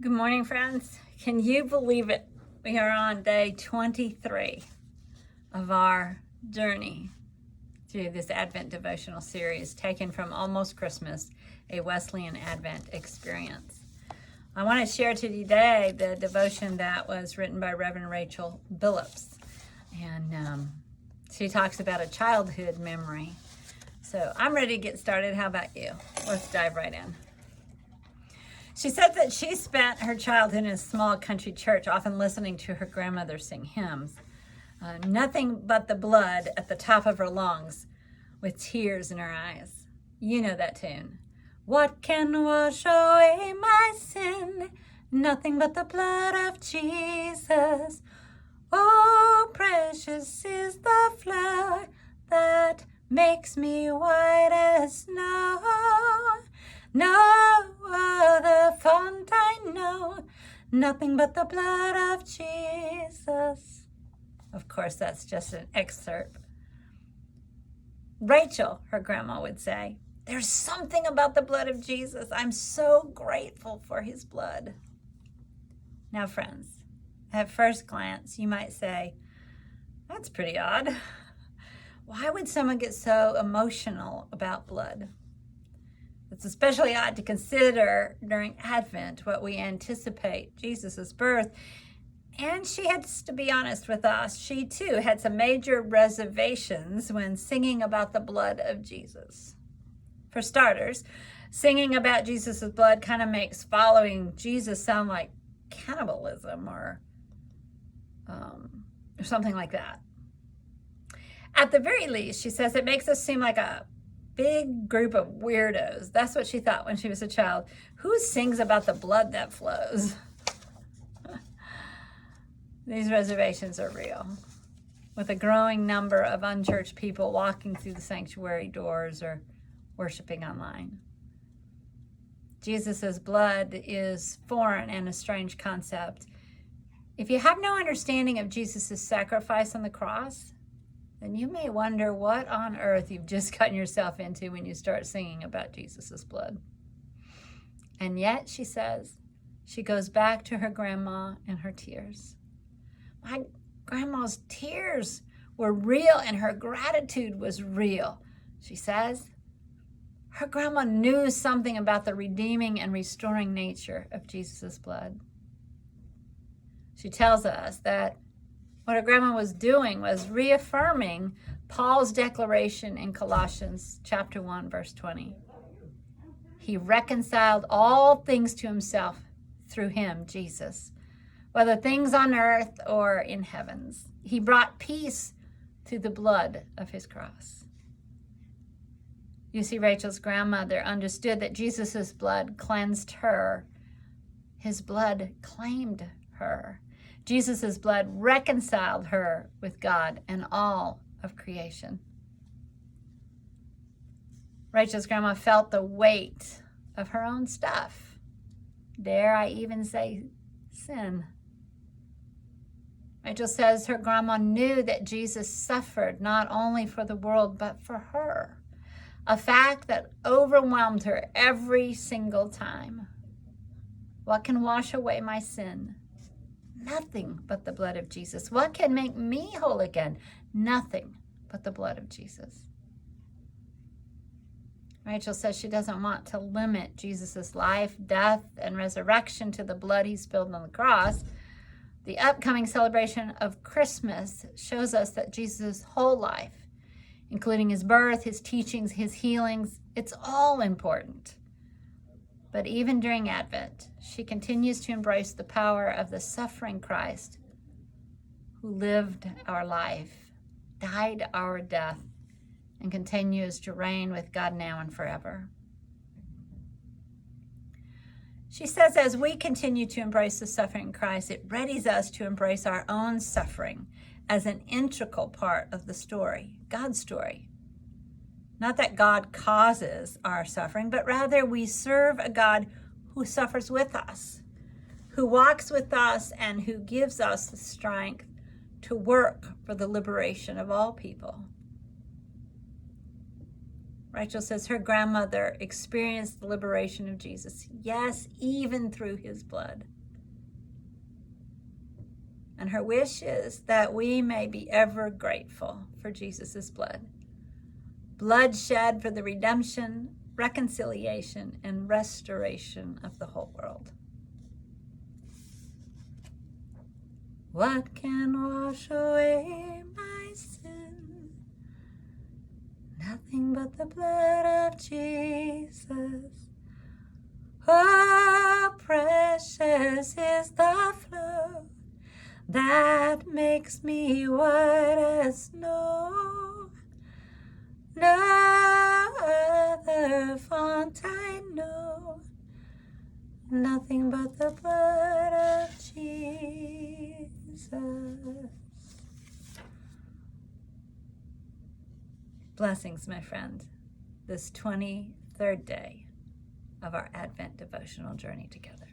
Good morning, friends. Can you believe it? We are on day 23 of our journey through this Advent devotional series taken from Almost Christmas, a Wesleyan Advent experience. I want to share today the devotion that was written by Reverend Rachel Billups. And she talks about a childhood memory. So I'm ready to get started. How about you? Let's dive right in. She said that she spent her childhood in a small country church, often listening to her grandmother sing hymns. Nothing but the blood at the top of her lungs, with tears in her eyes. You know that tune. What can wash away my sin? Nothing but the blood of Jesus. Oh, precious is the flower that makes me white as snow. No other font I know, nothing but the blood of Jesus. Of course, that's just an excerpt. Rachel, her grandma would say, there's something about the blood of Jesus. I'm so grateful for his blood. Now, friends, at first glance, you might say, that's pretty odd. Why would someone get so emotional about blood? It's especially odd to consider during Advent what we anticipate Jesus' birth. And she has to be honest with us. She too had some major reservations when singing about the blood of Jesus. For starters, singing about Jesus' blood kind of makes following Jesus sound like cannibalism or something like that. At the very least, she says it makes us seem like a big group of weirdos. That's what she thought when she was a child. Who sings about the blood that flows? These reservations are real, with a growing number of unchurched people walking through the sanctuary doors or worshiping online. Jesus' blood is foreign and a strange concept. If you have no understanding of Jesus' sacrifice on the cross, then you may wonder what on earth you've just gotten yourself into when you start singing about Jesus' blood. And yet, she says, she goes back to her grandma and her tears. My grandma's tears were real and her gratitude was real, she says. Her grandma knew something about the redeeming and restoring nature of Jesus' blood. She tells us that what her grandma was doing was reaffirming Paul's declaration in Colossians chapter 1, verse 20. He reconciled all things to himself through him, Jesus, whether things on earth or in heavens. He brought peace through the blood of his cross. You see, Rachel's grandmother understood that Jesus' blood cleansed her. His blood claimed her. Jesus' blood reconciled her with God and all of creation. Rachel's grandma felt the weight of her own stuff. Dare I even say sin? Rachel says her grandma knew that Jesus suffered not only for the world, but for her. A fact that overwhelmed her every single time. What can wash away my sin? Nothing but the blood of Jesus. What can make me whole again? Nothing but the blood of Jesus. Rachel says she doesn't want to limit Jesus' life, death, and resurrection to the blood he spilled on the cross. The upcoming celebration of Christmas shows us that Jesus' whole life, including his birth, his teachings, his healings, it's all important. But even during Advent, she continues to embrace the power of the suffering Christ who lived our life, died our death, and continues to reign with God now and forever. She says as we continue to embrace the suffering Christ, it readies us to embrace our own suffering as an integral part of the story, God's story. Not that God causes our suffering, but rather we serve a God who suffers with us, who walks with us, and who gives us the strength to work for the liberation of all people. Rachel says her grandmother experienced the liberation of Jesus. Yes, even through his blood. And her wish is that we may be ever grateful for Jesus' blood. Blood shed for the redemption, reconciliation, and restoration of the whole world. What can wash away my sin? Nothing but the blood of Jesus. Oh, precious is the flow that makes me white as snow. No other font I know, nothing but the blood of Jesus. Blessings, my friend, this 23rd day of our Advent devotional journey together.